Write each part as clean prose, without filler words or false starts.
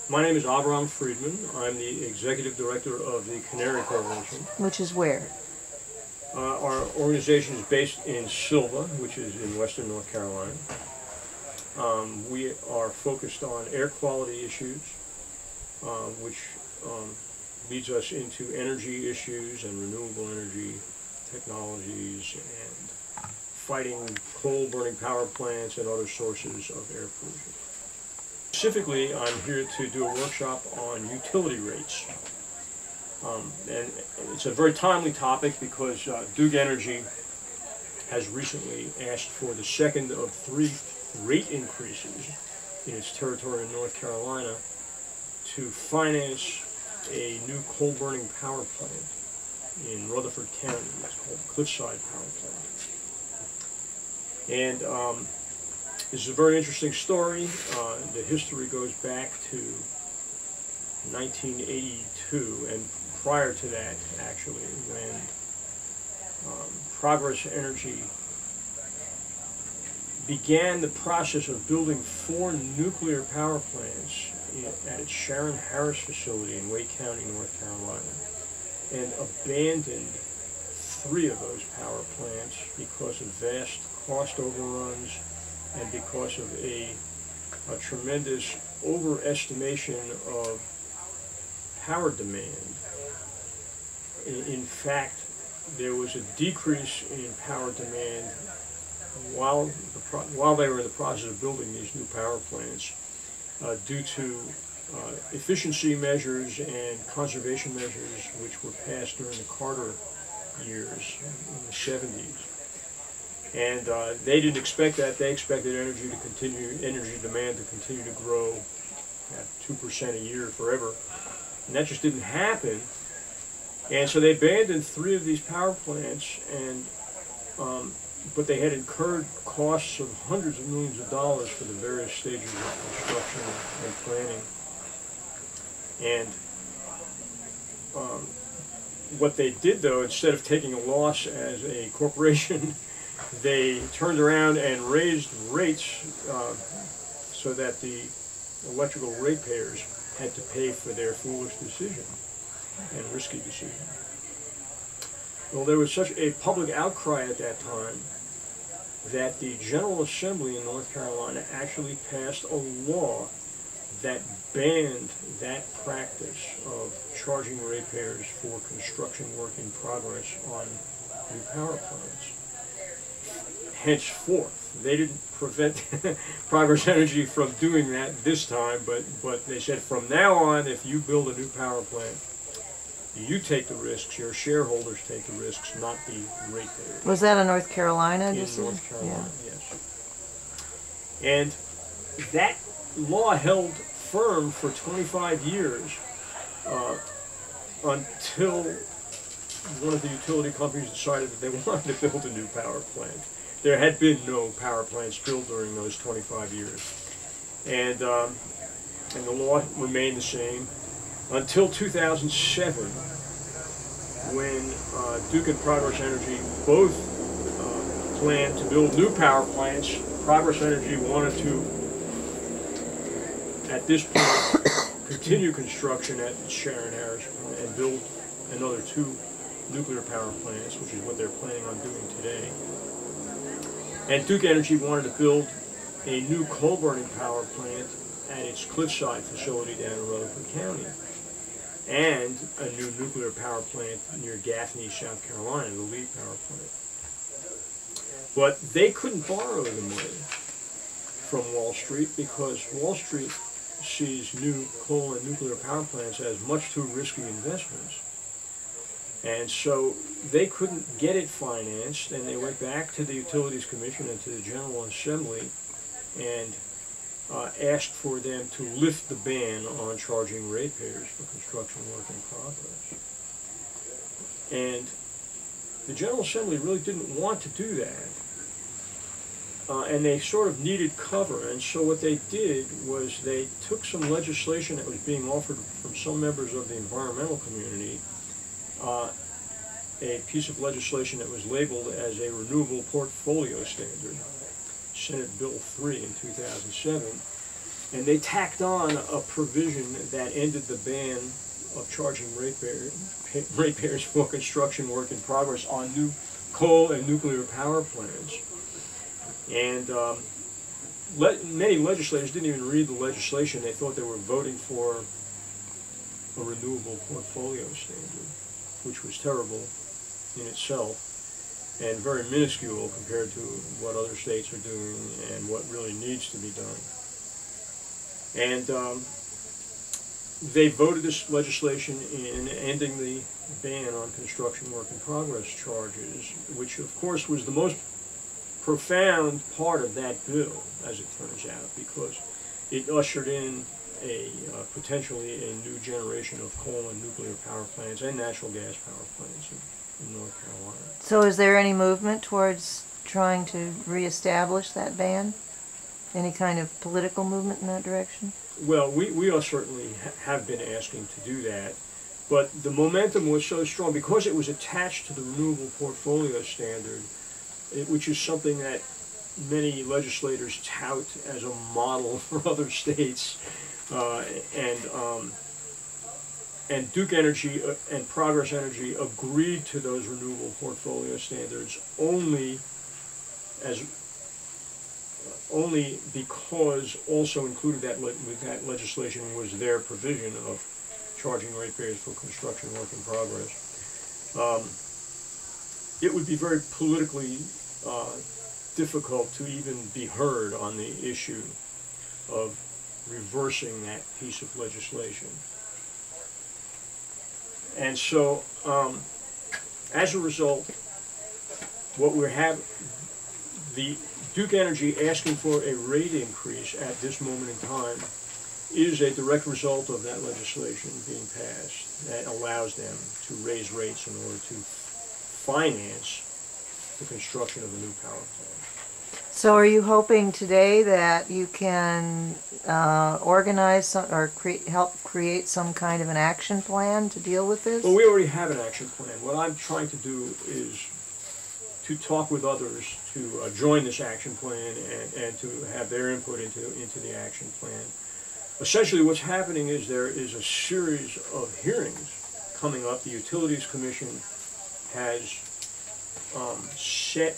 My name is Avram Friedman. I'm the executive director of the Canary Coalition. Which is where? Our organization is based in Silva, which is in western North Carolina. We are focused on air quality issues, which leads us into energy issues and renewable energy technologies and fighting coal-burning power plants and other sources of air pollution. Specifically, I'm here to do a workshop on utility rates. And it's a very timely topic because Duke Energy has recently asked for the second of 3 rate increases in its territory in North Carolina to finance a new coal-burning power plant in Rutherford County. It's called Cliffside Power Plant. And this is a very interesting story. The history goes back to 1982, and prior to that, actually, when Progress Energy began the process of building 4 nuclear power plants at its Sharon Harris facility in Wake County, North Carolina, and abandoned 3 of those power plants because of vast cost overruns and because of a tremendous overestimation of power demand. In fact, there was a decrease in power demand while they were in the process of building these new power plants due to efficiency measures and conservation measures which were passed during the Carter years in the 70s. And they didn't expect that. They expected energy demand to continue to grow at 2% a year forever. And that just didn't happen. And so they abandoned 3 of these power plants, and but they had incurred costs of hundreds of millions of dollars for the various stages of construction and planning. And what they did, though, instead of taking a loss as a corporation, they turned around and raised rates so that the electrical ratepayers had to pay for their foolish decision and risky decision. Well, there was such a public outcry at that time that the General Assembly in North Carolina actually passed a law that banned that practice of charging ratepayers for construction work in progress on new power plants. Henceforth, they didn't prevent Progress Energy from doing that this time, but they said from now on, if you build a new power plant, you take the risks, your shareholders take the risks, not the ratepayers. Was that in North Carolina? In North Carolina, yes. And that law held firm for 25 years until one of the utility companies decided that they wanted to build a new power plant. There had been no power plants built during those 25 years. And the law remained the same until 2007, when Duke and Progress Energy both planned to build new power plants. Progress Energy wanted to, at this point, continue construction at Sharon Harris and build another 2 nuclear power plants, which is what they're planning on doing today. And Duke Energy wanted to build a new coal-burning power plant at its Cliffside facility down in Rutherford County, and a new nuclear power plant near Gaffney, South Carolina, the Lee power plant. But they couldn't borrow the money from Wall Street because Wall Street sees new coal and nuclear power plants as much too risky investments. And so they couldn't get it financed, and they went back to the Utilities Commission and to the General Assembly and asked for them to lift the ban on charging ratepayers for construction work in progress. And the General Assembly really didn't want to do that. And they sort of needed cover, and so what they did was they took some legislation that was being offered from some members of the environmental community, a piece of legislation that was labeled as a renewable portfolio standard, Senate Bill 3 in 2007, And they tacked on a provision that ended the ban of charging ratepayers for construction work in progress on new coal and nuclear power plants. And many legislators didn't even read the legislation. They thought they were voting for a renewable portfolio standard, which was terrible in itself and very minuscule compared to what other states are doing and what really needs to be done. And they voted this legislation in ending the ban on construction work in progress charges, which of course was the most profound part of that bill, as it turns out, because it ushered in potentially a new generation of coal and nuclear power plants and natural gas power plants in North Carolina. So is there any movement towards trying to reestablish that ban? Any kind of political movement in that direction? Well, we are certainly have been asking to do that, but the momentum was so strong because it was attached to the renewable portfolio standard, which is something that many legislators tout as a model for other states, and Duke Energy and Progress Energy agreed to those renewable portfolio standards only because also included with that legislation was their provision of charging ratepayers for construction work in progress. It would be very politically difficult to even be heard on the issue of reversing that piece of legislation. And so, as a result, what we have, the Duke Energy asking for a rate increase at this moment in time is a direct result of that legislation being passed that allows them to raise rates in order to finance the construction of a new power plant. So are you hoping today that you can organize or help create some kind of an action plan to deal with this? Well, we already have an action plan. What I'm trying to do is to talk with others to join this action plan and to have their input into the action plan. Essentially what's happening is there is a series of hearings coming up. The Utilities Commission has set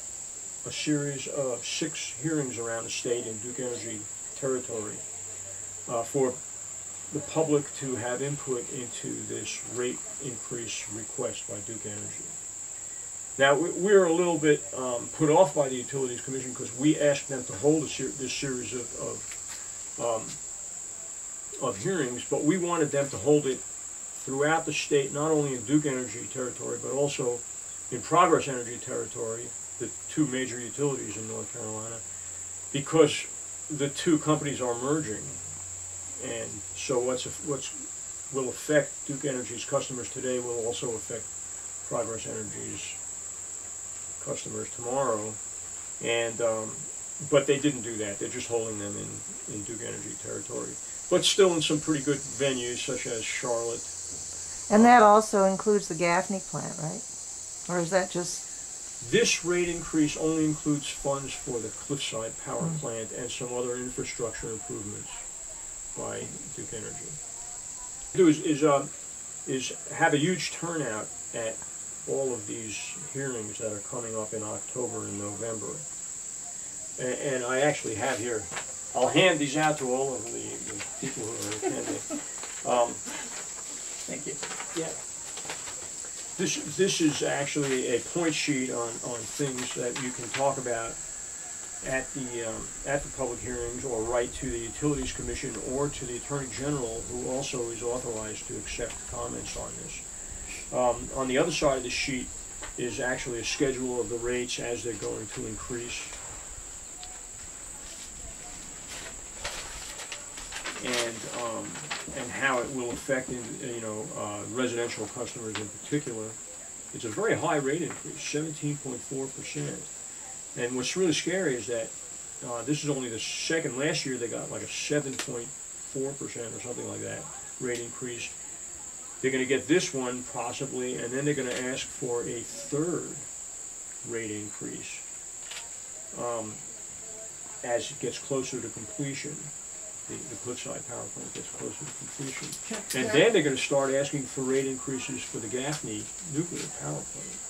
a series of 6 hearings around the state in Duke Energy territory for the public to have input into this rate increase request by Duke Energy. Now, we're a little bit put off by the Utilities Commission because we asked them to hold this series of hearings, but we wanted them to hold it throughout the state, not only in Duke Energy territory, but also in Progress Energy territory, the 2 major utilities in North Carolina, because the 2 companies are merging. And so what will affect Duke Energy's customers today will also affect Progress Energy's customers tomorrow. And but they didn't do that. They're just holding them in Duke Energy territory, but still in some pretty good venues such as Charlotte. And that also includes the Gaffney plant, right? Or is that just... This rate increase only includes funds for the Cliffside power plant and some other infrastructure improvements by Duke Energy. What we do is have a huge turnout at all of these hearings that are coming up in October and November. And I actually have here, I'll hand these out to all of the people who are attending. Thank you. Yeah. This is actually a point sheet on things that you can talk about at the public hearings, or write to the Utilities Commission or to the Attorney General, who also is authorized to accept comments on this. On the other side of the sheet is actually a schedule of the rates as they're going to increase. And how it will affect, residential customers in particular. It's a very high rate increase, 17.4%. And what's really scary is that this is only the second. Last year they got like a 7.4% or something like that rate increase. They're going to get this one possibly, and then they're going to ask for a 3rd rate increase as it gets closer to completion. the Cliffside power plant gets closer to completion. And then they're going to start asking for rate increases for the Gaffney nuclear power plant.